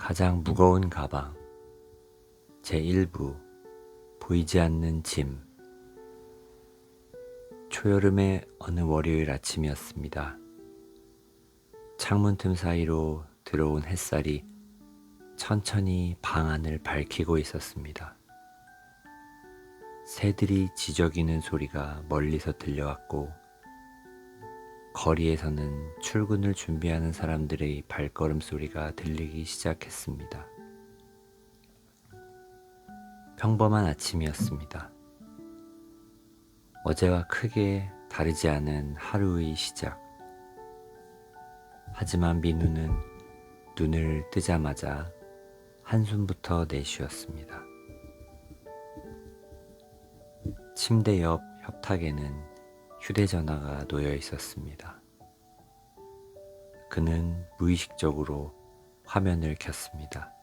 가장 무거운 가방 제1부 보이지 않는 짐. 초여름의 어느 월요일 아침이었습니다. 창문 틈 사이로 들어온 햇살이 천천히 방 안을 밝히고 있었습니다. 새들이 지저귀는 소리가 멀리서 들려왔고 거리에서는 출근을 준비하는 사람들의 발걸음 소리가 들리기 시작했습니다. 평범한 아침이었습니다. 어제와 크게 다르지 않은 하루의 시작. 하지만 민우는 눈을 뜨자마자 한숨부터 내쉬었습니다. 침대 옆 협탁에는 휴대전화가 놓여 있었습니다. 그는 무의식적으로 화면을 켰습니다.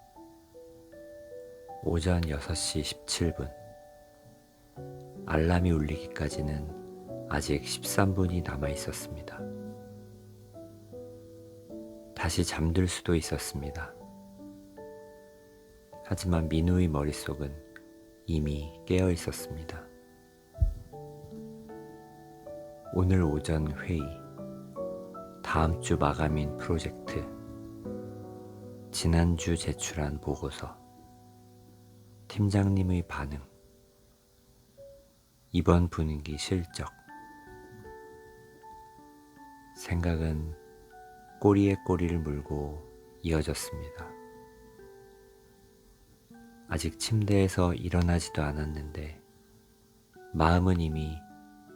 오전 6시 17분. 알람이 울리기까지는 아직 13분이 남아 있었습니다. 다시 잠들 수도 있었습니다. 하지만 민우의 머릿속은 이미 깨어 있었습니다. 오늘 오전 회의, 다음 주 마감인 프로젝트, 지난주 제출한 보고서, 팀장님의 반응, 이번 분위기 실적. 생각은 꼬리에 꼬리를 물고 이어졌습니다. 아직 침대에서 일어나지도 않았는데 마음은 이미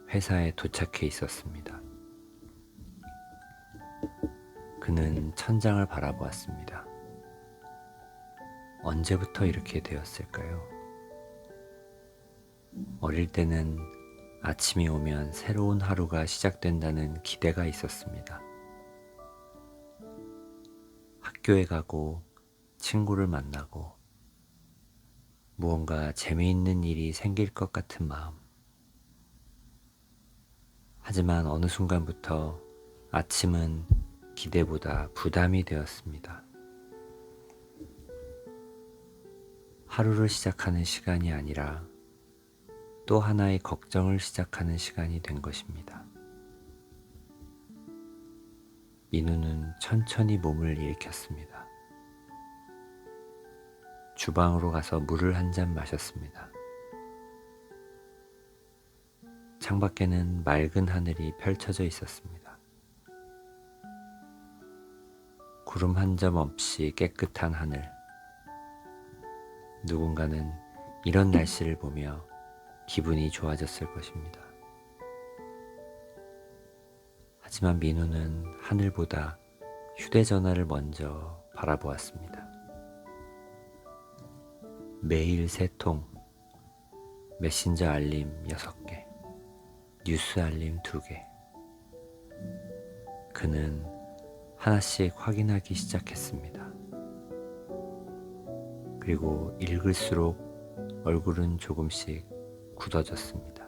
회사에 도착해 있었습니다. 그는 천장을 바라보았습니다. 언제부터 이렇게 되었을까요? 어릴 때는 아침이 오면 새로운 하루가 시작된다는 기대가 있었습니다. 학교에 가고 친구를 만나고 무언가 재미있는 일이 생길 것 같은 마음. 하지만 어느 순간부터 아침은 기대보다 부담이 되었습니다. 하루를 시작하는 시간이 아니라 또 하나의 걱정을 시작하는 시간이 된 것입니다. 민우는 천천히 몸을 일으켰습니다. 주방으로 가서 물을 한 잔 마셨습니다. 창밖에는 맑은 하늘이 펼쳐져 있었습니다. 구름 한 점 없이 깨끗한 하늘. 누군가는 이런 날씨를 보며 기분이 좋아졌을 것입니다. 하지만 민우는 하늘보다 휴대전화를 먼저 바라보았습니다. 메일 3통, 메신저 알림 6개, 뉴스 알림 2개. 그는 하나씩 확인하기 시작했습니다. 그리고 읽을수록 얼굴은 조금씩 굳어졌습니다.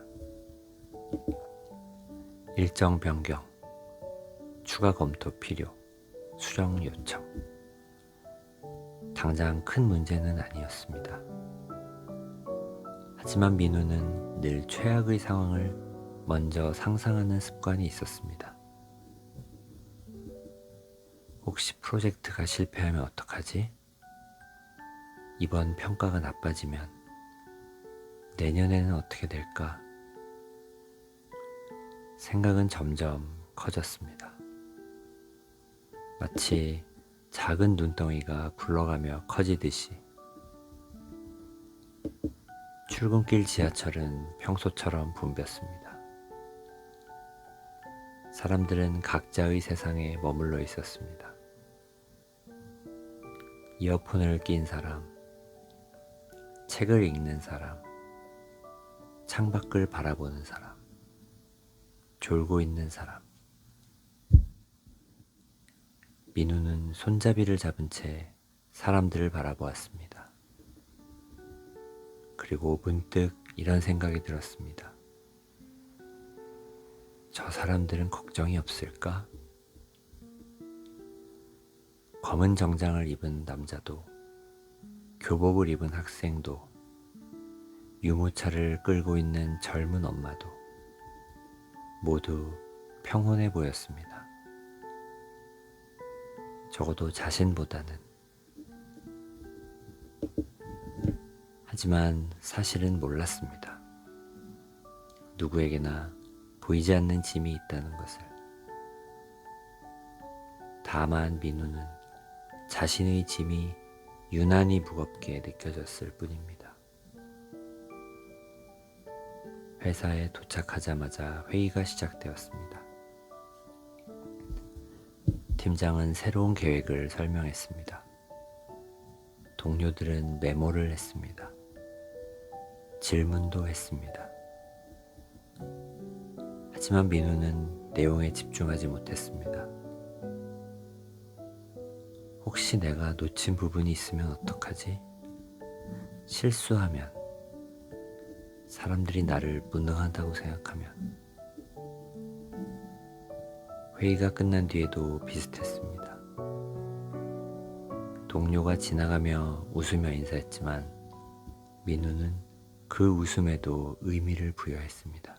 일정 변경, 추가 검토 필요, 수령 요청. 당장 큰 문제는 아니었습니다. 하지만 민우는 늘 최악의 상황을 먼저 상상하는 습관이 있었습니다. 혹시 프로젝트가 실패하면 어떡하지? 이번 평가가 나빠지면 내년에는 어떻게 될까? 생각은 점점 커졌습니다. 마치 작은 눈덩이가 굴러가며 커지듯이. 출근길 지하철은 평소처럼 붐볐습니다. 사람들은 각자의 세상에 머물러 있었습니다. 이어폰을 낀 사람, 책을 읽는 사람, 창밖을 바라보는 사람, 졸고 있는 사람. 민우는 손잡이를 잡은 채 사람들을 바라보았습니다. 그리고 문득 이런 생각이 들었습니다. 저 사람들은 걱정이 없을까? 검은 정장을 입은 남자도, 교복을 입은 학생도, 유모차를 끌고 있는 젊은 엄마도 모두 평온해 보였습니다. 적어도 자신보다는. 하지만 사실은 몰랐습니다. 누구에게나 보이지 않는 짐이 있다는 것을. 다만 민우는 자신의 짐이 유난히 무겁게 느껴졌을 뿐입니다. 회사에 도착하자마자 회의가 시작되었습니다. 팀장은 새로운 계획을 설명했습니다. 동료들은 메모를 했습니다. 질문도 했습니다. 하지만 민우는 내용에 집중하지 못했습니다. 혹시 내가 놓친 부분이 있으면 어떡하지? 실수하면, 사람들이 나를 무능하다고 생각하면. 회의가 끝난 뒤에도 비슷했습니다. 동료가 지나가며 웃으며 인사했지만 민우는 그 웃음에도 의미를 부여했습니다.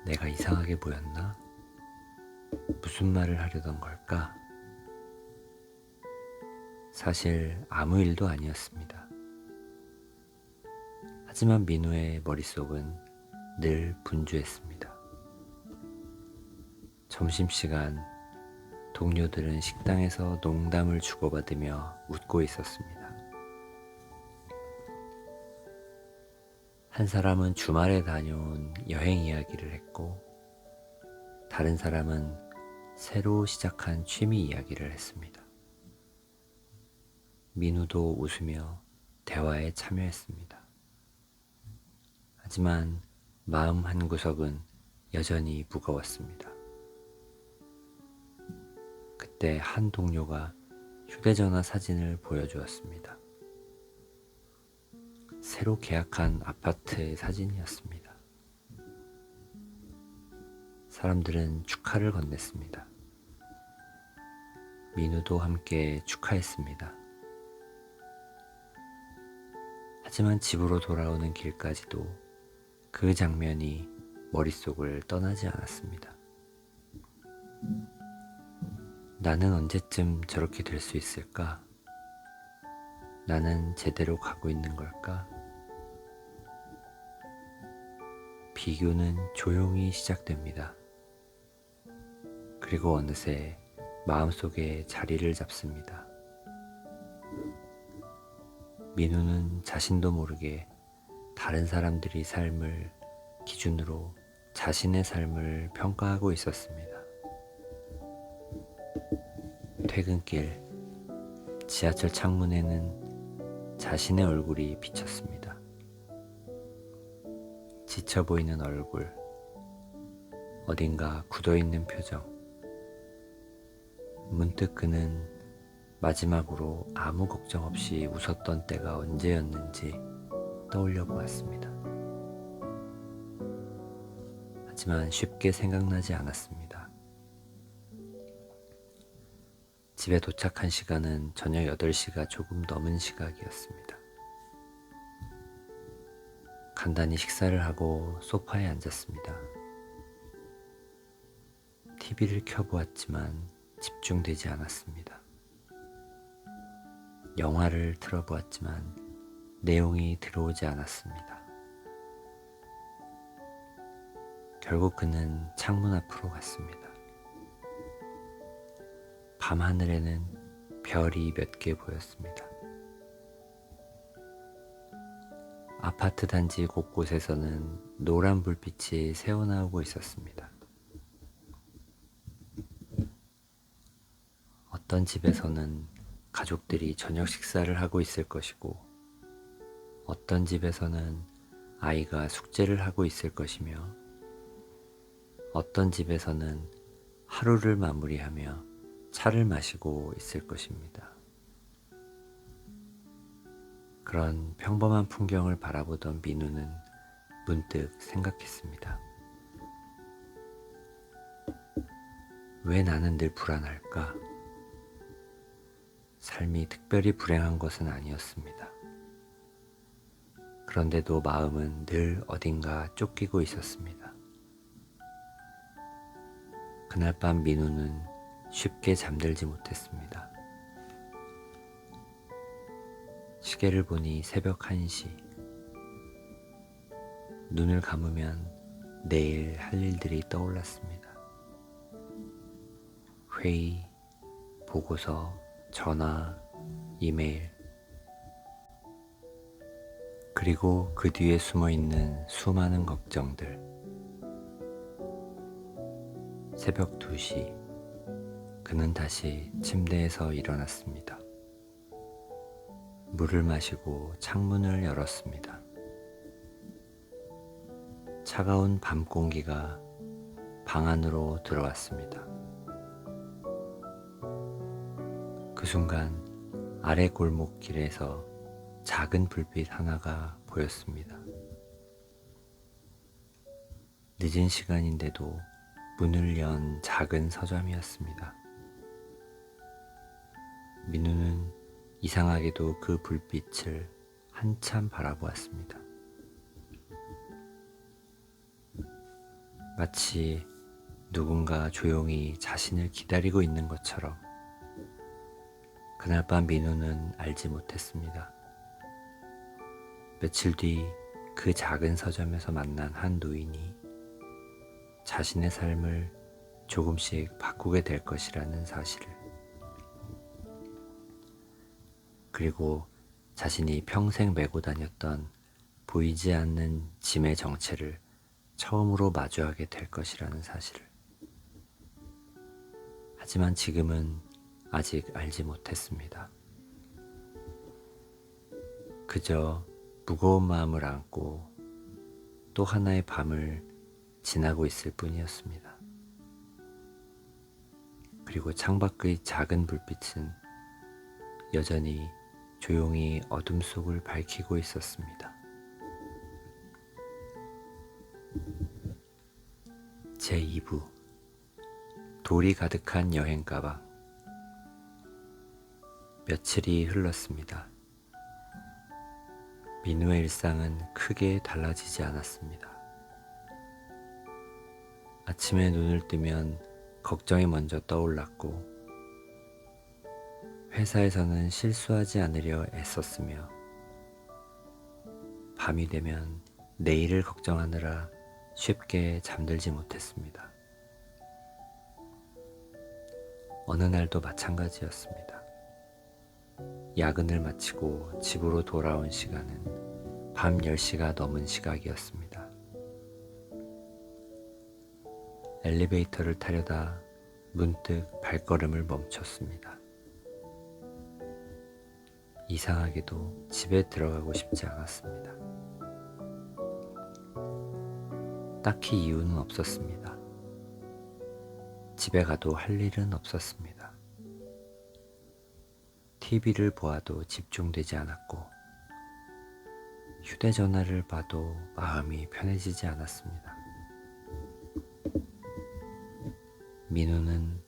내가 이상하게 보였나? 무슨 말을 하려던 걸까? 사실 아무 일도 아니었습니다. 하지만 민우의 머릿속은 늘 분주했습니다. 점심시간, 동료들은 식당에서 농담을 주고받으며 웃고 있었습니다. 한 사람은 주말에 다녀온 여행 이야기를 했고, 다른 사람은 새로 시작한 취미 이야기를 했습니다. 민우도 웃으며 대화에 참여했습니다. 하지만 마음 한구석은 여전히 무거웠습니다. 그때 한 동료가 휴대전화 사진을 보여주었습니다. 새로 계약한 아파트의 사진이었습니다. 사람들은 축하를 건넸습니다. 민우도 함께 축하했습니다. 하지만 집으로 돌아오는 길까지도 그 장면이 머릿속을 떠나지 않았습니다. 나는 언제쯤 저렇게 될 수 있을까? 나는 제대로 가고 있는 걸까? 비교는 조용히 시작됩니다. 그리고 어느새 마음속에 자리를 잡습니다. 민우는 자신도 모르게 다른 사람들의 삶을 기준으로 자신의 삶을 평가하고 있었습니다. 퇴근길, 지하철 창문에는 자신의 얼굴이 비쳤습니다. 지쳐 보이는 얼굴, 어딘가 굳어있는 표정. 문득 그는 마지막으로 아무 걱정 없이 웃었던 때가 언제였는지 떠올려 보았습니다. 하지만 쉽게 생각나지 않았습니다. 집에 도착한 시간은 저녁 8시가 조금 넘은 시각이었습니다. 간단히 식사를 하고 소파에 앉았습니다. TV를 켜보았지만 집중되지 않았습니다. 영화를 틀어보았지만 내용이 들어오지 않았습니다. 결국 그는 창문 앞으로 갔습니다. 밤하늘에는 별이 몇 개 보였습니다. 아파트 단지 곳곳에서는 노란 불빛이 새어나오고 있었습니다. 어떤 집에서는 가족들이 저녁 식사를 하고 있을 것이고, 어떤 집에서는 아이가 숙제를 하고 있을 것이며, 어떤 집에서는 하루를 마무리하며 차를 마시고 있을 것입니다. 그런 평범한 풍경을 바라보던 민우는 문득 생각했습니다. 왜 나는 늘 불안할까? 삶이 특별히 불행한 것은 아니었습니다. 그런데도 마음은 늘 어딘가 쫓기고 있었습니다. 그날 밤 민우는 쉽게 잠들지 못했습니다. 시계를 보니 새벽 1시. 눈을 감으면 내일 할 일들이 떠올랐습니다. 회의, 보고서, 전화, 이메일, 그리고 그 뒤에 숨어 있는 수많은 걱정들. 새벽 2시, 그는 다시 침대에서 일어났습니다. 물을 마시고 창문을 열었습니다. 차가운 밤 공기가 방 안으로 들어왔습니다. 그 순간 아래 골목길에서 작은 불빛 하나가 보였습니다. 늦은 시간인데도 문을 연 작은 서점이었습니다. 민우는 이상하게도 그 불빛을 한참 바라보았습니다. 마치 누군가 조용히 자신을 기다리고 있는 것처럼. 그날 밤 민우는 알지 못했습니다. 며칠 뒤 그 작은 서점에서 만난 한 노인이 자신의 삶을 조금씩 바꾸게 될 것이라는 사실을, 그리고 자신이 평생 메고 다녔던 보이지 않는 짐의 정체를 처음으로 마주하게 될 것이라는 사실을. 하지만 지금은 아직 알지 못했습니다. 그저 무거운 마음을 안고 또 하나의 밤을 지나고 있을 뿐이었습니다. 그리고 창밖의 작은 불빛은 여전히 조용히 어둠 속을 밝히고 있었습니다. 제2부 돌이 가득한 여행 가방. 며칠이 흘렀습니다. 민우의 일상은 크게 달라지지 않았습니다. 아침에 눈을 뜨면 걱정이 먼저 떠올랐고, 회사에서는 실수하지 않으려 애썼으며, 밤이 되면 내일을 걱정하느라 쉽게 잠들지 못했습니다. 어느 날도 마찬가지였습니다. 야근을 마치고 집으로 돌아온 시간은 밤 10시가 넘은 시각이었습니다. 엘리베이터를 타려다 문득 발걸음을 멈췄습니다. 이상하게도 집에 들어가고 싶지 않았습니다. 딱히 이유는 없었습니다. 집에 가도 할 일은 없었습니다. TV를 보아도 집중되지 않았고, 휴대전화를 봐도 마음이 편해지지 않았습니다. 민우는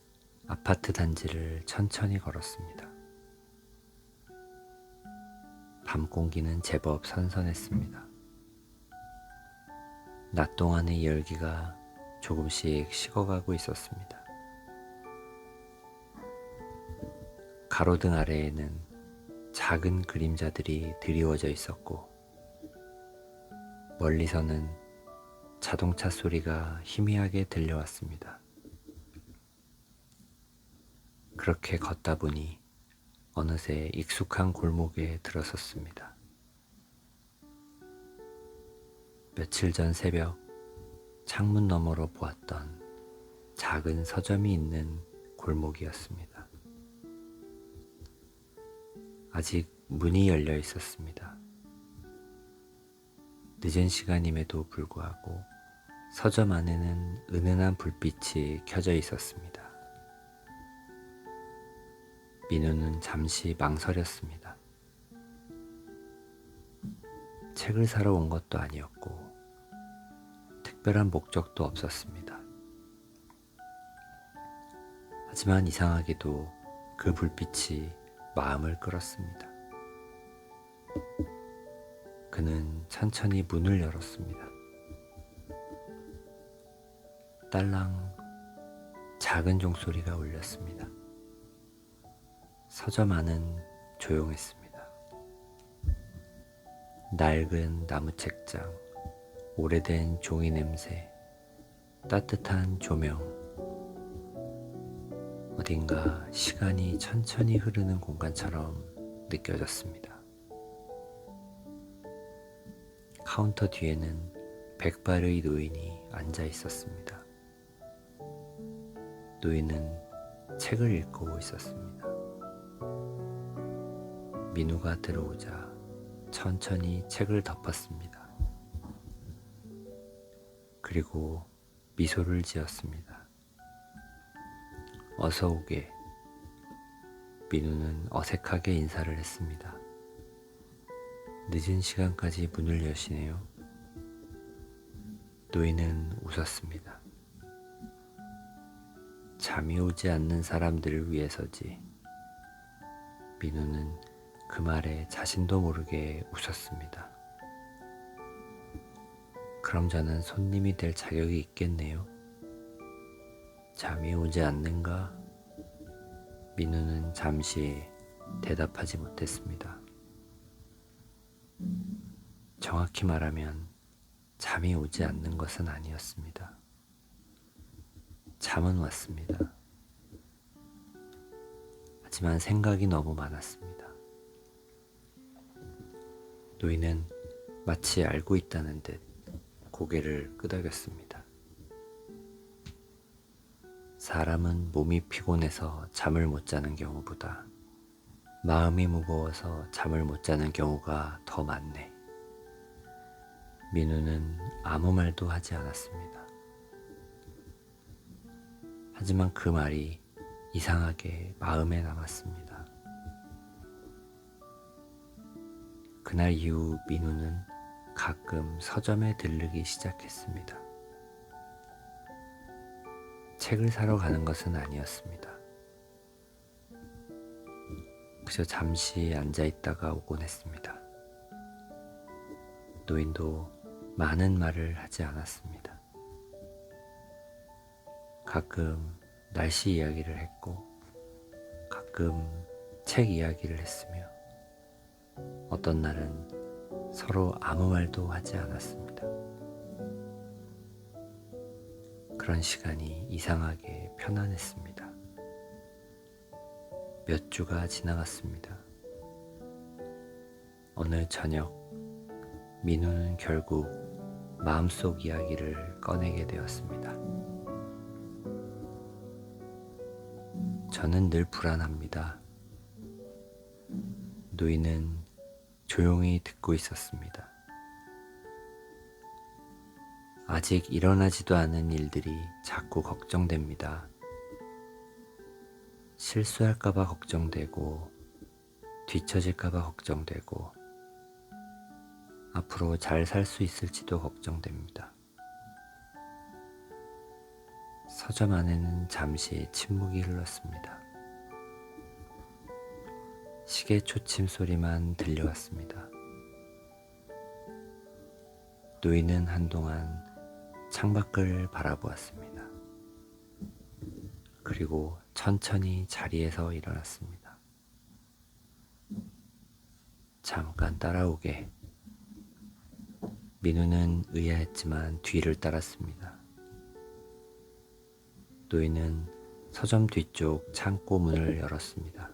아파트 단지를 천천히 걸었습니다. 밤 공기는 제법 선선했습니다. 낮 동안의 열기가 조금씩 식어가고 있었습니다. 가로등 아래에는 작은 그림자들이 드리워져 있었고, 멀리서는 자동차 소리가 희미하게 들려왔습니다. 그렇게 걷다 보니 어느새 익숙한 골목에 들어섰습니다. 며칠 전 새벽 창문 너머로 보았던 작은 서점이 있는 골목이었습니다. 아직 문이 열려 있었습니다. 늦은 시간임에도 불구하고 서점 안에는 은은한 불빛이 켜져 있었습니다. 민우는 잠시 망설였습니다. 책을 사러 온 것도 아니었고 특별한 목적도 없었습니다. 하지만 이상하게도 그 불빛이 마음을 끌었습니다. 그는 천천히 문을 열었습니다. 딸랑 작은 종소리가 울렸습니다. 서점 안은 조용했습니다. 낡은 나무 책장, 오래된 종이 냄새, 따뜻한 조명, 어딘가 시간이 천천히 흐르는 공간처럼 느껴졌습니다. 카운터 뒤에는 백발의 노인이 앉아 있었습니다. 노인은 책을 읽고 있었습니다. 민우가 들어오자 천천히 책을 덮었습니다. 그리고 미소를 지었습니다. 어서 오게. 민우는 어색하게 인사를 했습니다. 늦은 시간까지 문을 여시네요. 노인은 웃었습니다. 잠이 오지 않는 사람들을 위해서지. 민우는 그 말에 자신도 모르게 웃었습니다. 그럼 저는 손님이 될 자격이 있겠네요. 잠이 오지 않는가? 민우는 잠시 대답하지 못했습니다. 정확히 말하면 잠이 오지 않는 것은 아니었습니다. 잠은 왔습니다. 하지만 생각이 너무 많았습니다. 노인은 마치 알고 있다는 듯 고개를 끄덕였습니다. 사람은 몸이 피곤해서 잠을 못 자는 경우보다 마음이 무거워서 잠을 못 자는 경우가 더 많네. 민우는 아무 말도 하지 않았습니다. 하지만 그 말이 이상하게 마음에 남았습니다. 그날 이후 민우는 가끔 서점에 들르기 시작했습니다. 책을 사러 가는 것은 아니었습니다. 그저 잠시 앉아 있다가 오곤 했습니다. 노인도 많은 말을 하지 않았습니다. 가끔 날씨 이야기를 했고, 가끔 책 이야기를 했으며, 어떤 날은 서로 아무 말도 하지 않았습니다. 그런 시간이 이상하게 편안했습니다. 몇 주가 지나갔습니다. 어느 저녁, 민우는 결국 마음속 이야기를 꺼내게 되었습니다. 저는 늘 불안합니다. 노인은 조용히 듣고 있었습니다. 아직 일어나지도 않은 일들이 자꾸 걱정됩니다. 실수할까봐 걱정되고, 뒤처질까봐 걱정되고, 앞으로 잘 살 수 있을지도 걱정됩니다. 서점 안에는 잠시 침묵이 흘렀습니다. 시계 초침 소리만 들려왔습니다. 노인은 한동안 창밖을 바라보았습니다. 그리고 천천히 자리에서 일어났습니다. 잠깐 따라오게. 민우는 의아했지만 뒤를 따랐습니다. 노인은 서점 뒤쪽 창고 문을 열었습니다.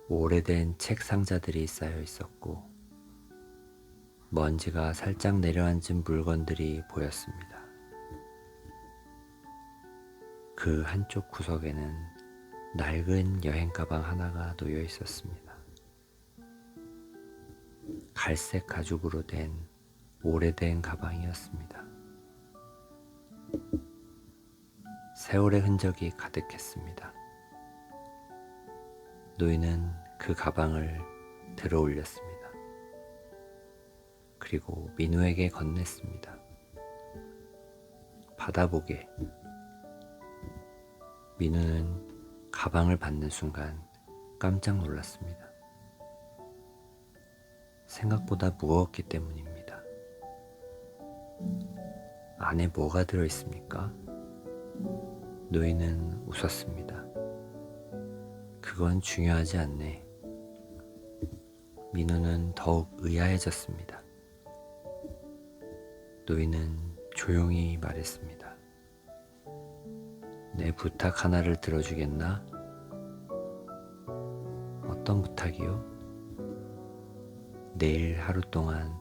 오래된 책 상자들이 쌓여 있었고, 먼지가 살짝 내려앉은 물건들이 보였습니다. 그 한쪽 구석에는 낡은 여행 가방 하나가 놓여 있었습니다. 갈색 가죽으로 된 오래된 가방이었습니다. 세월의 흔적이 가득했습니다. 노인은 그 가방을 들어 올렸습니다. 그리고 민우에게 건넸습니다. 받아보게. 민우는 가방을 받는 순간 깜짝 놀랐습니다. 생각보다 무거웠기 때문입니다. 안에 뭐가 들어있습니까? 노인은 웃었습니다. 그건 중요하지 않네. 민우는 더욱 의아해졌습니다. 노인은 조용히 말했습니다. 내 부탁 하나를 들어주겠나? 어떤 부탁이요? 내일 하루 동안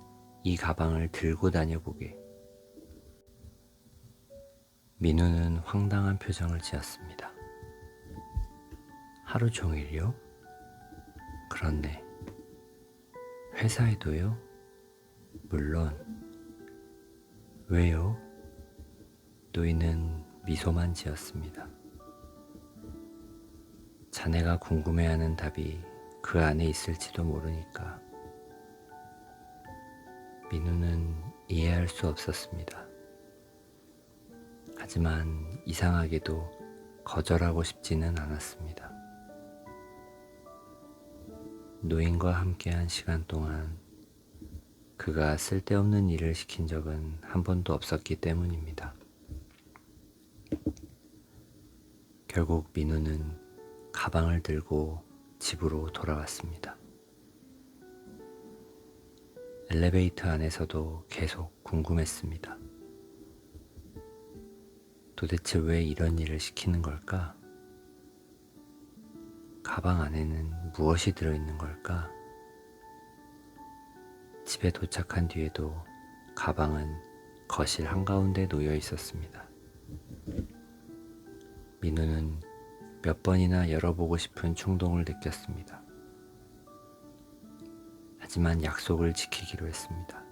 이 가방을 들고 다녀보게. 민우는 황당한 표정을 지었습니다. 하루 종일요? 그렇네. 회사에도요? 물론. 왜요? 노인은 미소만 지었습니다. 자네가 궁금해하는 답이 그 안에 있을지도 모르니까. 민우는 이해할 수 없었습니다. 하지만 이상하게도 거절하고 싶지는 않았습니다. 노인과 함께한 시간 동안 그가 쓸데없는 일을 시킨 적은 한 번도 없었기 때문입니다. 결국 민우는 가방을 들고 집으로 돌아왔습니다. 엘리베이터 안에서도 계속 궁금했습니다. 도대체 왜 이런 일을 시키는 걸까? 가방 안에는 무엇이 들어있는 걸까? 집에 도착한 뒤에도 가방은 거실 한가운데 놓여 있었습니다. 민우는 몇 번이나 열어보고 싶은 충동을 느꼈습니다. 하지만 약속을 지키기로 했습니다.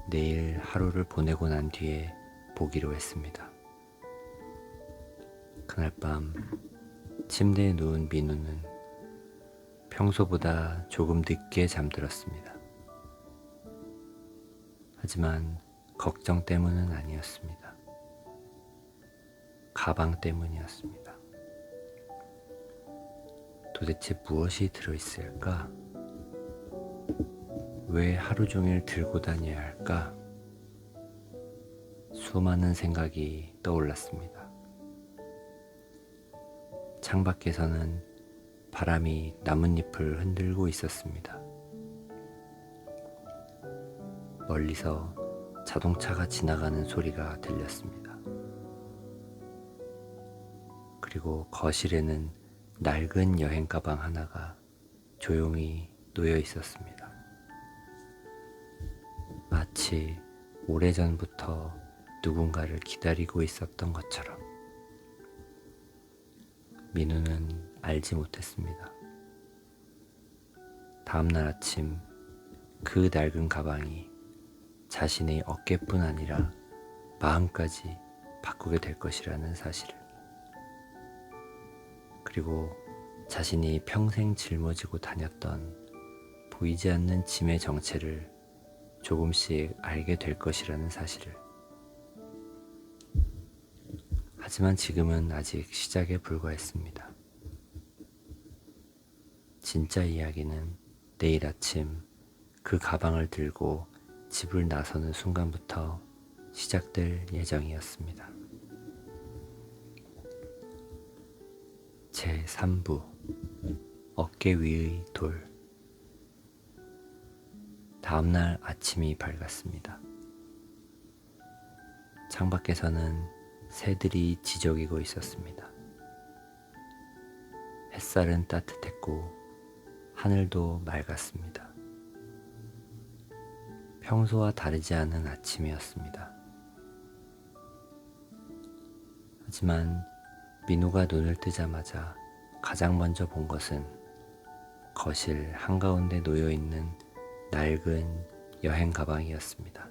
내일 하루를 보내고 난 뒤에 보기로 했습니다. 그날 밤 침대에 누운 민우는 평소보다 조금 늦게 잠들었습니다. 하지만 걱정 때문은 아니었습니다. 가방 때문이었습니다. 도대체 무엇이 들어있을까? 왜 하루 종일 들고 다녀야 할까? 수많은 생각이 떠올랐습니다. 창밖에서는 바람이 나뭇잎을 흔들고 있었습니다. 멀리서 자동차가 지나가는 소리가 들렸습니다. 그리고 거실에는 낡은 여행 가방 하나가 조용히 놓여 있었습니다. 마치 오래전부터 누군가를 기다리고 있었던 것처럼. 민우는 알지 못했습니다. 다음날 아침 그 낡은 가방이 자신의 어깨뿐 아니라 마음까지 바꾸게 될 것이라는 사실을, 그리고 자신이 평생 짊어지고 다녔던 보이지 않는 짐의 정체를 조금씩 알게 될 것이라는 사실을. 하지만 지금은 아직 시작에 불과했습니다. 진짜 이야기는 내일 아침 그 가방을 들고 집을 나서는 순간부터 시작될 예정이었습니다. 제3부 어깨 위의 돌. 다음날 아침이 밝았습니다. 창밖에서는 새들이 지저귀고 있었습니다. 햇살은 따뜻했고 하늘도 맑았습니다. 평소와 다르지 않은 아침이었습니다. 하지만 민우가 눈을 뜨자마자 가장 먼저 본 것은 거실 한가운데 놓여있는 낡은 여행 가방이었습니다.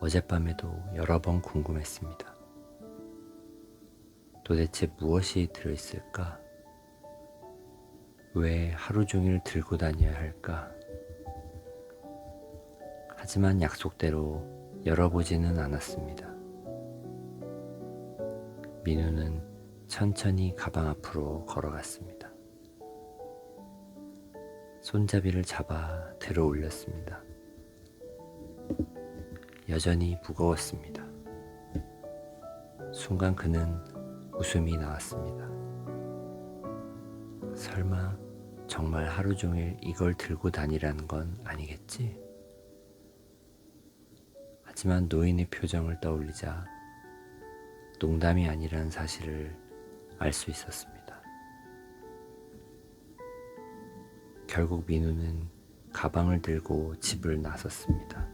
어젯밤에도 여러 번 궁금했습니다. 도대체 무엇이 들어있을까? 왜 하루 종일 들고 다녀야 할까? 하지만 약속대로 열어보지는 않았습니다. 민우는 천천히 가방 앞으로 걸어갔습니다. 손잡이를 잡아 들어 올렸습니다. 여전히 무거웠습니다. 순간 그는 웃음이 나왔습니다. 설마 정말 하루 종일 이걸 들고 다니라는 건 아니겠지? 하지만 노인의 표정을 떠올리자 농담이 아니라는 사실을 알 수 있었습니다. 결국 민우는 가방을 들고 집을 나섰습니다.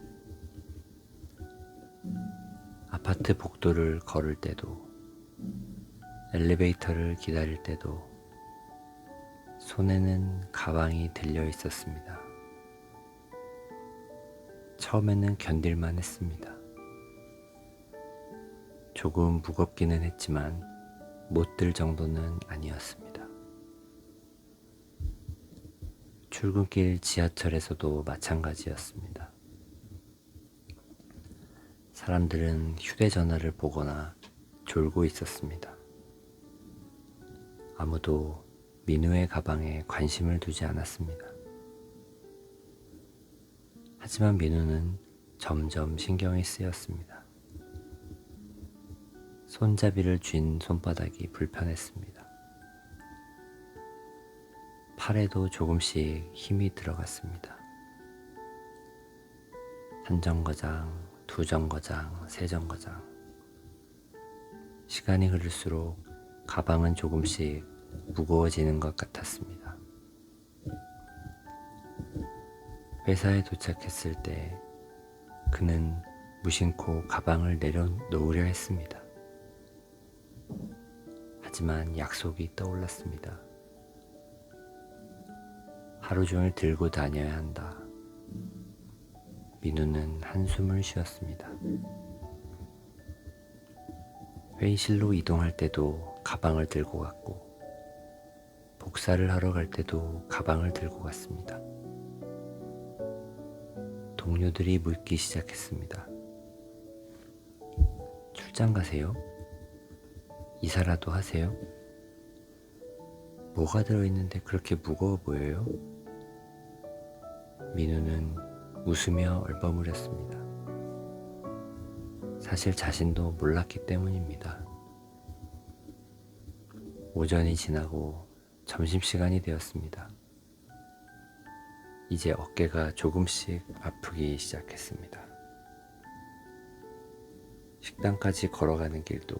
아파트 복도를 걸을 때도, 엘리베이터를 기다릴 때도 손에는 가방이 들려 있었습니다. 처음에는 견딜만 했습니다. 조금 무겁기는 했지만 못 들 정도는 아니었습니다. 출근길 지하철에서도 마찬가지였습니다. 사람들은 휴대전화를 보거나 졸고 있었습니다. 아무도 민우의 가방에 관심을 두지 않았습니다. 하지만 민우는 점점 신경이 쓰였습니다. 손잡이를 쥔 손바닥이 불편했습니다. 팔에도 조금씩 힘이 들어갔습니다. 한 정거장, 두 정거장, 세 정거장. 시간이 흐를수록 가방은 조금씩 무거워지는 것 같았습니다. 회사에 도착했을 때 그는 무심코 가방을 내려놓으려 했습니다. 하지만 약속이 떠올랐습니다. 하루 종일 들고 다녀야 한다. 민우는 한숨을 쉬었습니다. 회의실로 이동할 때도 가방을 들고 갔고, 복사를 하러 갈 때도 가방을 들고 갔습니다. 동료들이 묻기 시작했습니다. 출장 가세요? 이사라도 하세요? 뭐가 들어있는데 그렇게 무거워 보여요? 민우는 웃으며 얼버무렸습니다. 사실 자신도 몰랐기 때문입니다. 오전이 지나고 점심시간이 되었습니다. 이제 어깨가 조금씩 아프기 시작했습니다. 식당까지 걸어가는 길도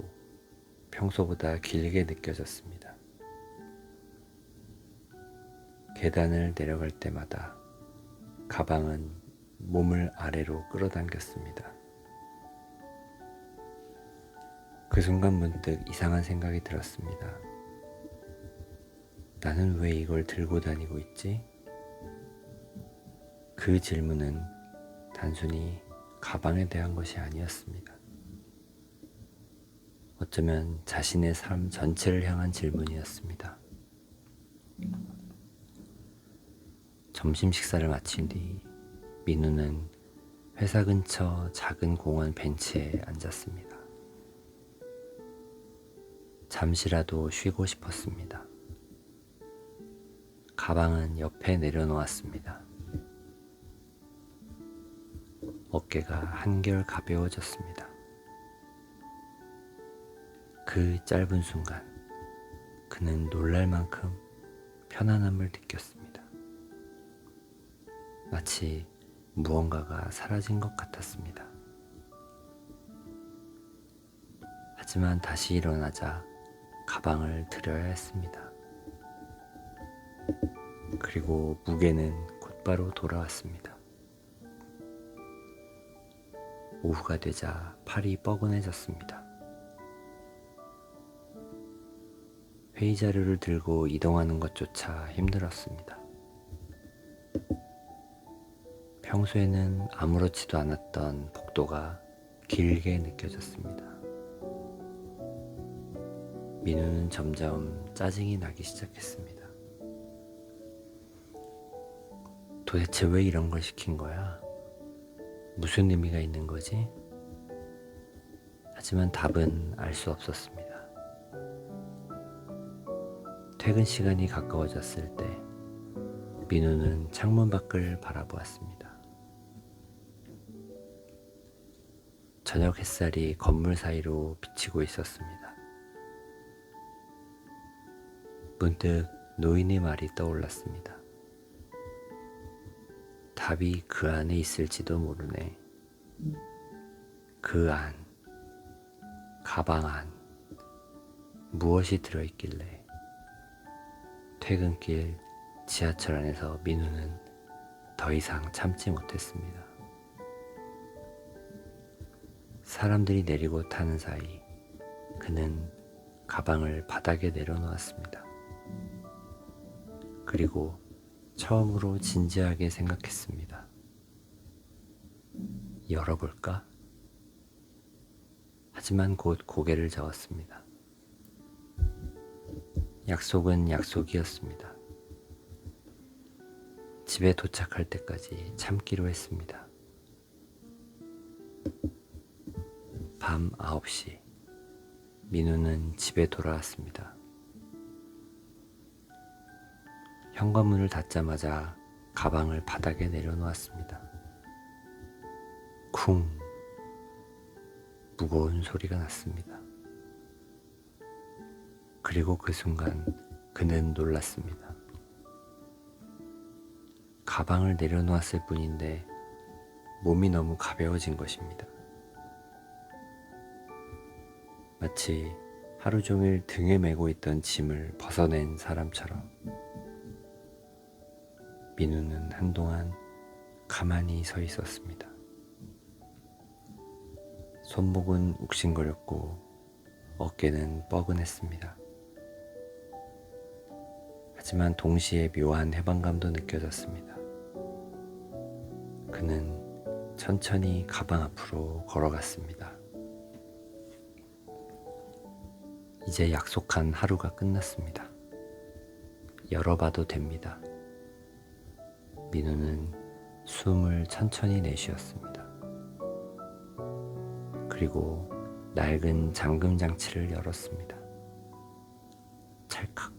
평소보다 길게 느껴졌습니다. 계단을 내려갈 때마다 가방은 몸을 아래로 끌어당겼습니다. 그 순간 문득 이상한 생각이 들었습니다. 나는 왜 이걸 들고 다니고 있지? 그 질문은 단순히 가방에 대한 것이 아니었습니다. 어쩌면 자신의 삶 전체를 향한 질문이었습니다. 점심 식사를 마친 뒤 민우는 회사 근처 작은 공원 벤치에 앉았습니다. 잠시라도 쉬고 싶었습니다. 가방은 옆에 내려놓았습니다. 어깨가 한결 가벼워졌습니다. 그 짧은 순간 그는 놀랄 만큼 편안함을 느꼈습니다. 마치 무언가가 사라진 것 같았습니다. 하지만 다시 일어나자 가방을 들여야 했습니다. 그리고 무게는 곧바로 돌아왔습니다. 오후가 되자 팔이 뻐근해졌습니다. 회의 자료를 들고 이동하는 것조차 힘들었습니다. 평소에는 아무렇지도 않았던 복도가 길게 느껴졌습니다. 민우는 점점 짜증이 나기 시작했습니다. 도대체 왜 이런 걸 시킨 거야? 무슨 의미가 있는 거지? 하지만 답은 알 수 없었습니다. 퇴근 시간이 가까워졌을 때 민우는 창문 밖을 바라보았습니다. 저녁 햇살이 건물 사이로 비치고 있었습니다. 문득 노인의 말이 떠올랐습니다. 답이 그 안에 있을지도 모르네. 그 안, 가방 안, 무엇이 들어있길래. 퇴근길 지하철 안에서 민우는 더 이상 참지 못했습니다. 사람들이 내리고 타는 사이 그는 가방을 바닥에 내려놓았습니다. 그리고 처음으로 진지하게 생각했습니다. 열어볼까? 하지만 곧 고개를 저었습니다. 약속은 약속이었습니다. 집에 도착할 때까지 참기로 했습니다. 밤 9시, 민우는 집에 돌아왔습니다. 현관문을 닫자마자 가방을 바닥에 내려놓았습니다. 쿵! 무거운 소리가 났습니다. 그리고 그 순간 그는 놀랐습니다. 가방을 내려놓았을 뿐인데 몸이 너무 가벼워진 것입니다. 마치 하루 종일 등에 메고 있던 짐을 벗어낸 사람처럼 민우는 한동안 가만히 서 있었습니다. 손목은 욱신거렸고 어깨는 뻐근했습니다. 하지만 동시에 묘한 해방감도 느껴졌습니다. 그는 천천히 가방 앞으로 걸어갔습니다. 이제 약속한 하루가 끝났습니다. 열어봐도 됩니다. 민우는 숨을 천천히 내쉬었습니다. 그리고 낡은 잠금 장치를 열었습니다. 찰칵.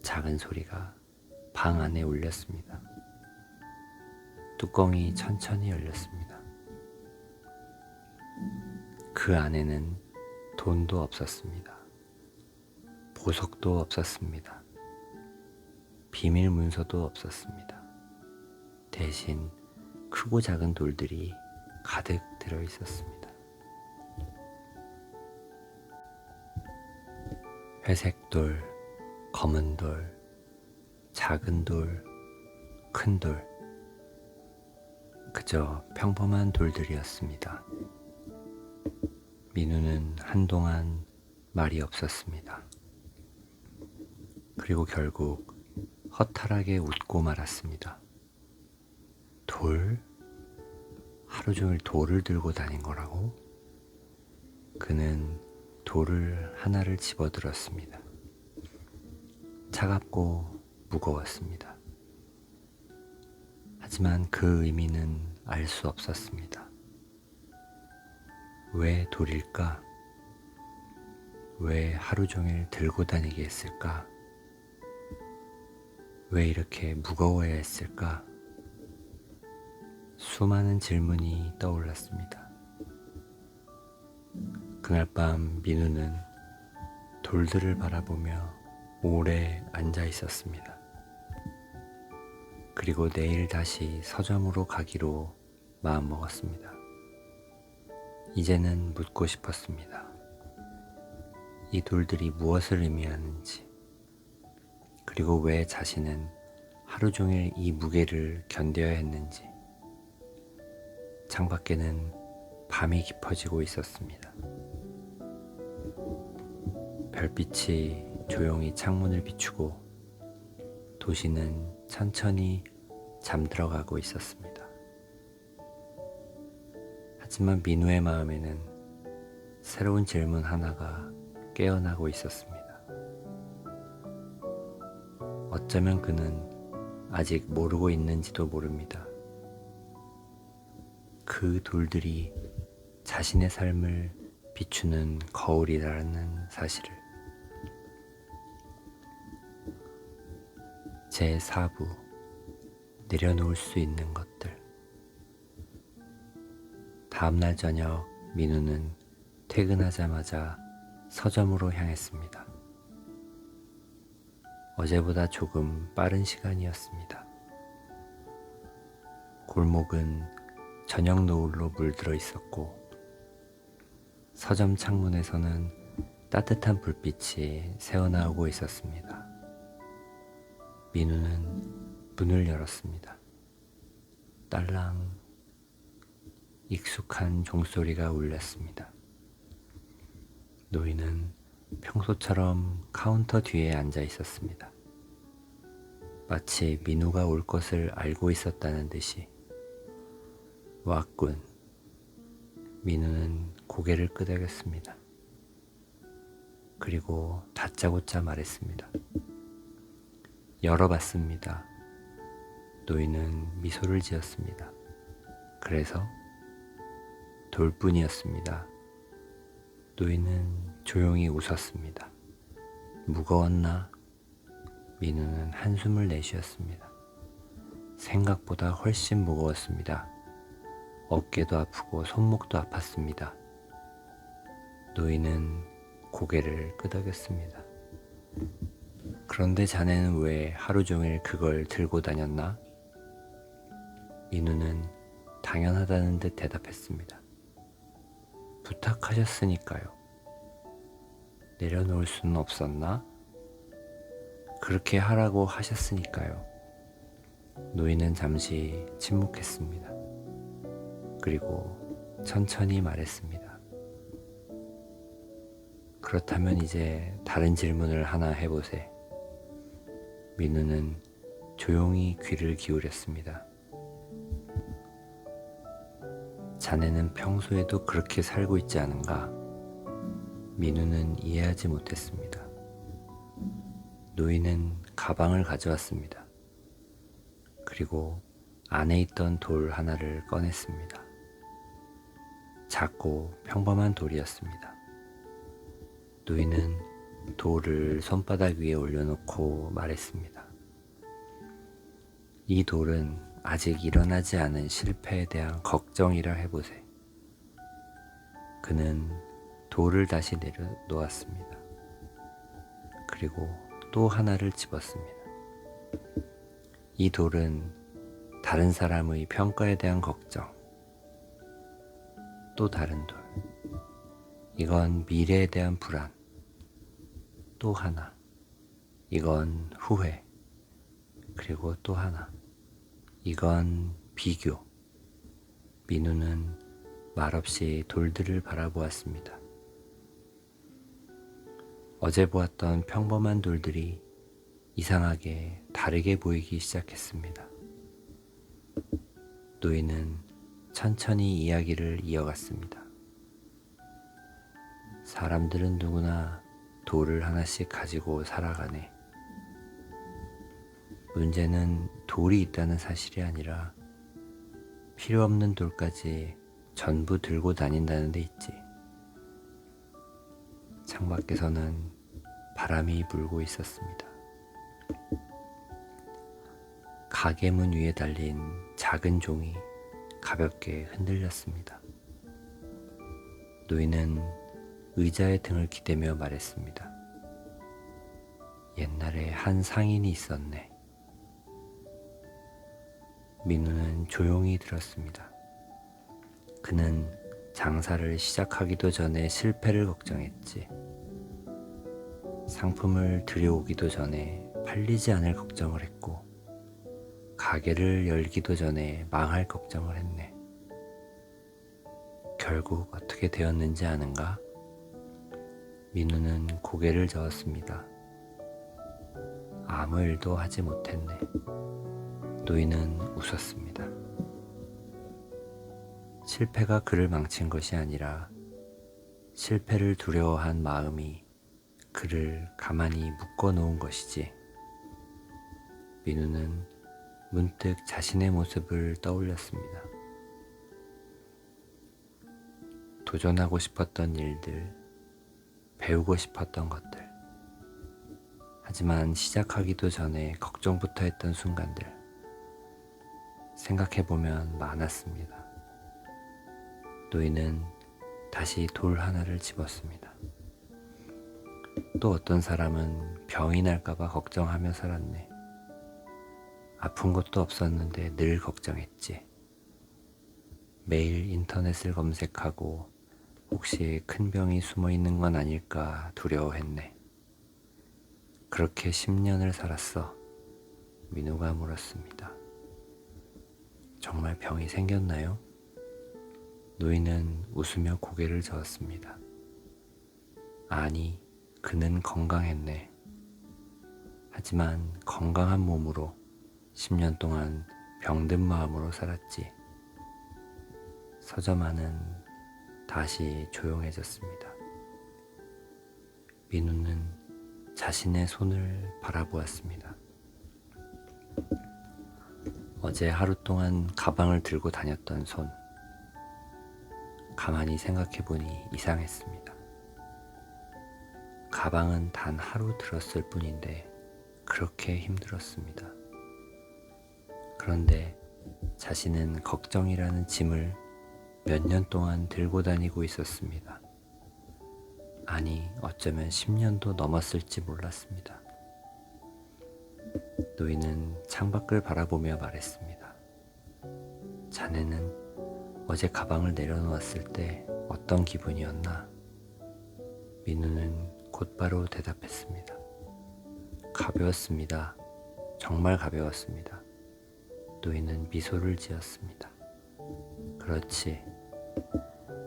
작은 소리가 방 안에 울렸습니다. 뚜껑이 천천히 열렸습니다. 그 안에는 돈도 없었습니다. 보석도 없었습니다. 비밀 문서도 없었습니다. 대신 크고 작은 돌들이 가득 들어 있었습니다. 회색 돌, 검은 돌, 작은 돌, 큰 돌. 그저 평범한 돌들이었습니다. 민우는 한동안 말이 없었습니다. 그리고 결국 허탈하게 웃고 말았습니다. 돌? 하루 종일 돌을 들고 다닌 거라고? 그는 돌을 하나를 집어들었습니다. 차갑고 무거웠습니다. 하지만 그 의미는 알 수 없었습니다. 왜 돌일까? 왜 하루 종일 들고 다니게 했을까? 왜 이렇게 무거워야 했을까? 수많은 질문이 떠올랐습니다. 그날 밤 민우는 돌들을 바라보며 오래 앉아 있었습니다. 그리고 내일 다시 서점으로 가기로 마음먹었습니다. 이제는 묻고 싶었습니다. 이 돌들이 무엇을 의미하는지, 그리고 왜 자신은 하루 종일 이 무게를 견뎌야 했는지. 창밖에는 밤이 깊어지고 있었습니다. 별빛이 조용히 창문을 비추고 도시는 천천히 잠들어가고 있었습니다. 하지만 민우의 마음에는 새로운 질문 하나가 깨어나고 있었습니다. 어쩌면 그는 아직 모르고 있는지도 모릅니다. 그 돌들이 자신의 삶을 비추는 거울이라는 사실을. 제4부 내려놓을 수 있는 것들. 다음날 저녁 민우는 퇴근하자마자 서점으로 향했습니다. 어제보다 조금 빠른 시간이었습니다. 골목은 저녁 노을로 물들어 있었고 서점 창문에서는 따뜻한 불빛이 새어나오고 있었습니다. 민우는 문을 열었습니다. 딸랑 익숙한 종소리가 울렸습니다. 노인은 평소처럼 카운터 뒤에 앉아 있었습니다. 마치 민우가 올 것을 알고 있었다는 듯이. 왔군. 민우는 고개를 끄덕였습니다. 그리고 다짜고짜 말했습니다. 열어봤습니다. 노인은 미소를 지었습니다. 그래서? 돌뿐이었습니다. 노인은 조용히 웃었습니다. 무거웠나? 민우는 한숨을 내쉬었습니다. 생각보다 훨씬 무거웠습니다. 어깨도 아프고 손목도 아팠습니다. 노인은 고개를 끄덕였습니다. 그런데 자네는 왜 하루 종일 그걸 들고 다녔나? 민우는 당연하다는 듯 대답했습니다. 부탁하셨으니까요. 내려놓을 수는 없었나? 그렇게 하라고 하셨으니까요. 노인은 잠시 침묵했습니다. 그리고 천천히 말했습니다. 그렇다면 이제 다른 질문을 하나 해보세. 민우는 조용히 귀를 기울였습니다. 자네는 평소에도 그렇게 살고 있지 않은가? 민우는 이해하지 못했습니다. 노인은 가방을 가져왔습니다. 그리고 안에 있던 돌 하나를 꺼냈습니다. 작고 평범한 돌이었습니다. 노인은 돌을 손바닥 위에 올려놓고 말했습니다. 이 돌은 아직 일어나지 않은 실패에 대한 걱정이라 해보세. 그는 돌을 다시 내려놓았습니다. 그리고 또 하나를 집었습니다. 이 돌은 다른 사람의 평가에 대한 걱정. 또 다른 돌. 이건 미래에 대한 불안. 또 하나. 이건 후회. 그리고 또 하나. 이건 비교. 민우는 말없이 돌들을 바라보았습니다. 어제 보았던 평범한 돌들이 이상하게 다르게 보이기 시작했습니다. 노인은 천천히 이야기를 이어갔습니다. 사람들은 누구나 돌을 하나씩 가지고 살아가네. 문제는 돌이 있다는 사실이 아니라 필요 없는 돌까지 전부 들고 다닌다는 데 있지. 창밖에서는 바람이 불고 있었습니다. 가게 문 위에 달린 작은 종이 가볍게 흔들렸습니다. 노인은 의자에 등을 기대며 말했습니다. 옛날에 한 상인이 있었네. 민우는 조용히 들었습니다. 그는 장사를 시작하기도 전에 실패를 걱정했지. 상품을 들여오기도 전에 팔리지 않을 걱정을 했고, 가게를 열기도 전에 망할 걱정을 했네. 결국 어떻게 되었는지 아는가? 민우는 고개를 저었습니다. 아무 일도 하지 못했네. 노인은 웃었습니다. 실패가 그를 망친 것이 아니라 실패를 두려워한 마음이 그를 가만히 묶어 놓은 것이지. 민우는 문득 자신의 모습을 떠올렸습니다. 도전하고 싶었던 일들, 배우고 싶었던 것들. 하지만 시작하기도 전에 걱정부터 했던 순간들. 생각해보면 많았습니다. 노인은 다시 돌 하나를 집었습니다. 또 어떤 사람은 병이 날까봐 걱정하며 살았네. 아픈 것도 없었는데 늘 걱정했지. 매일 인터넷을 검색하고 혹시 큰 병이 숨어 있는 건 아닐까 두려워했네. 그렇게 10년을 살았어. 민우가 물었습니다. 정말 병이 생겼나요? 노인은 웃으며 고개를 저었습니다. 아니, 그는 건강했네. 하지만 건강한 몸으로 10년 동안 병든 마음으로 살았지. 서점안은 다시 조용해졌습니다. 민우는 자신의 손을 바라보았습니다. 어제 하루 동안 가방을 들고 다녔던 손. 가만히 생각해보니 이상했습니다. 가방은 단 하루 들었을 뿐인데 그렇게 힘들었습니다. 그런데 자신은 걱정이라는 짐을 몇 년 동안 들고 다니고 있었습니다. 아니, 어쩌면 10년도 넘었을지 몰랐습니다. 노인은 창밖을 바라보며 말했습니다. 자네는 어제 가방을 내려놓았을 때 어떤 기분이었나? 민우는 곧바로 대답했습니다. 가벼웠습니다. 정말 가벼웠습니다. 노인은 미소를 지었습니다. 그렇지.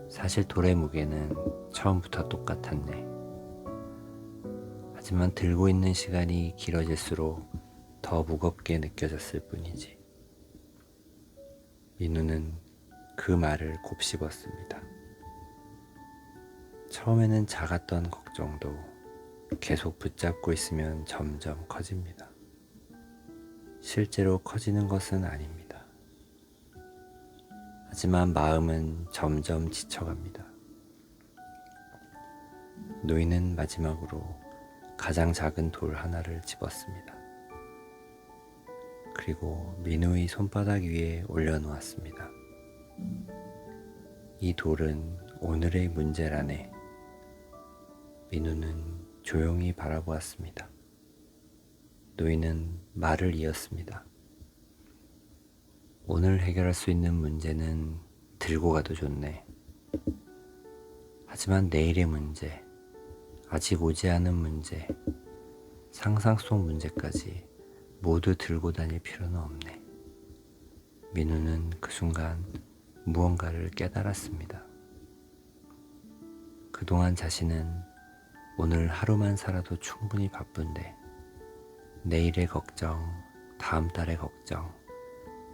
사실 돌의 무게는 처음부터 똑같았네. 하지만 들고 있는 시간이 길어질수록 더 무겁게 느껴졌을 뿐이지. 민우는 그 말을 곱씹었습니다. 처음에는 작았던 걱정도 계속 붙잡고 있으면 점점 커집니다. 실제로 커지는 것은 아닙니다. 하지만 마음은 점점 지쳐갑니다. 노인은 마지막으로 가장 작은 돌 하나를 집었습니다. 그리고 민우의 손바닥 위에 올려놓았습니다. 이 돌은 오늘의 문제라네. 민우는 조용히 바라보았습니다. 노인은 말을 이었습니다. 오늘 해결할 수 있는 문제는 들고 가도 좋네. 하지만 내일의 문제, 아직 오지 않은 문제, 상상 속 문제까지 모두 들고 다닐 필요는 없네. 민우는 그 순간 무언가를 깨달았습니다. 그동안 자신은 오늘 하루만 살아도 충분히 바쁜데 내일의 걱정, 다음 달의 걱정,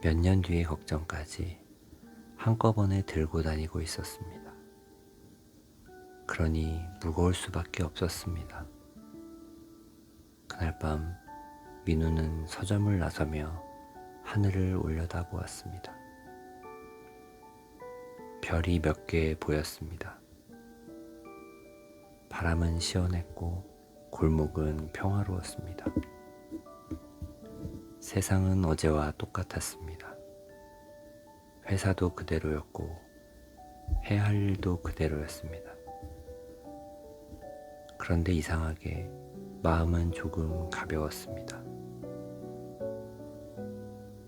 몇 년 뒤의 걱정까지 한꺼번에 들고 다니고 있었습니다. 그러니 무거울 수밖에 없었습니다. 그날 밤 민우는 서점을 나서며 하늘을 올려다보았습니다. 별이 몇 개 보였습니다. 바람은 시원했고 골목은 평화로웠습니다. 세상은 어제와 똑같았습니다. 회사도 그대로였고 해야 할 일도 그대로였습니다. 그런데 이상하게 마음은 조금 가벼웠습니다.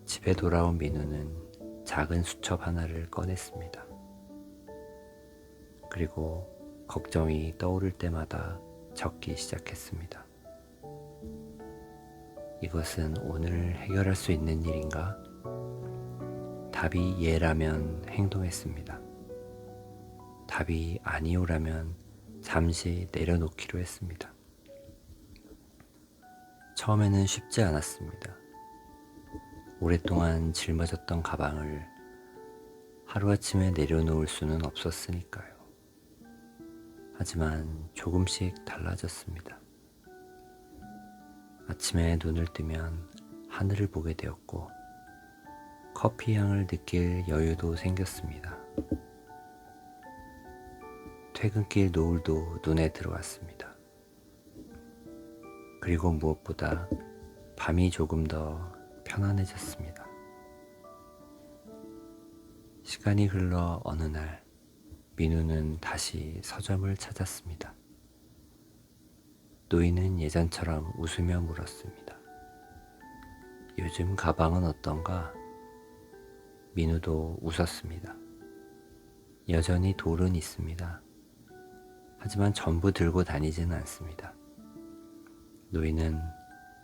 집에 돌아온 민우는 작은 수첩 하나를 꺼냈습니다. 그리고 걱정이 떠오를 때마다 적기 시작했습니다. 이것은 오늘 해결할 수 있는 일인가? 답이 예라면 행동했습니다. 답이 아니오라면 잠시 내려놓기로 했습니다. 처음에는 쉽지 않았습니다. 오랫동안 짊어졌던 가방을 하루아침에 내려놓을 수는 없었으니까요. 하지만 조금씩 달라졌습니다. 아침에 눈을 뜨면 하늘을 보게 되었고 커피 향을 느낄 여유도 생겼습니다. 퇴근길 노을도 눈에 들어왔습니다. 그리고 무엇보다 밤이 조금 더 편안해졌습니다. 시간이 흘러 어느 날 민우는 다시 서점을 찾았습니다. 노인은 예전처럼 웃으며 물었습니다. 요즘 가방은 어떤가? 민우도 웃었습니다. 여전히 돌은 있습니다. 하지만 전부 들고 다니지는 않습니다. 노인은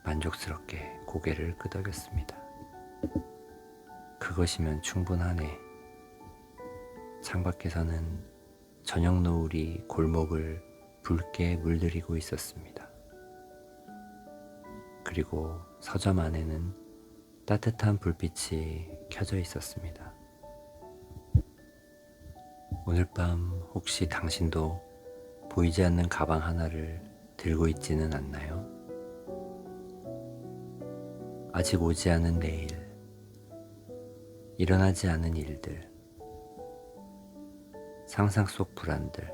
만족스럽게 고개를 끄덕였습니다. 그것이면 충분하네. 창밖에서는 저녁 노을이 골목을 붉게 물들이고 있었습니다. 그리고 서점 안에는 따뜻한 불빛이 켜져 있었습니다. 오늘 밤 혹시 당신도 보이지 않는 가방 하나를 들고 있지는 않나요? 아직 오지 않은 내일, 일어나지 않은 일들, 상상 속 불안들,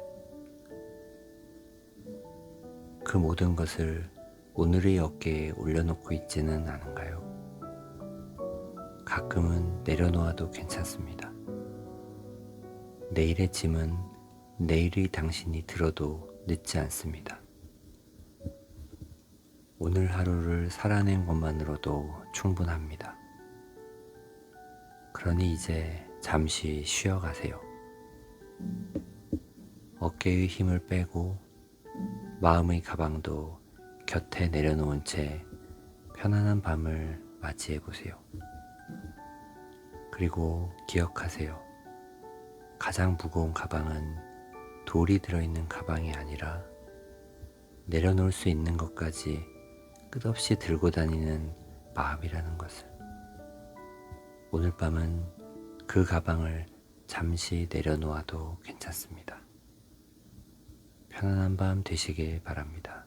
그 모든 것을 오늘의 어깨에 올려놓고 있지는 않은가요? 가끔은 내려놓아도 괜찮습니다. 내일의 짐은 내일의 당신이 들어도 늦지 않습니다. 오늘 하루를 살아낸 것만으로도 충분합니다. 그러니 이제 잠시 쉬어가세요. 어깨의 힘을 빼고 마음의 가방도 곁에 내려놓은 채 편안한 밤을 맞이해보세요. 그리고 기억하세요. 가장 무거운 가방은 돌이 들어있는 가방이 아니라 내려놓을 수 있는 것까지 끝없이 들고 다니는 마음이라는 것을. 오늘 밤은 그 가방을 잠시 내려놓아도 괜찮습니다. 편안한 밤 되시길 바랍니다.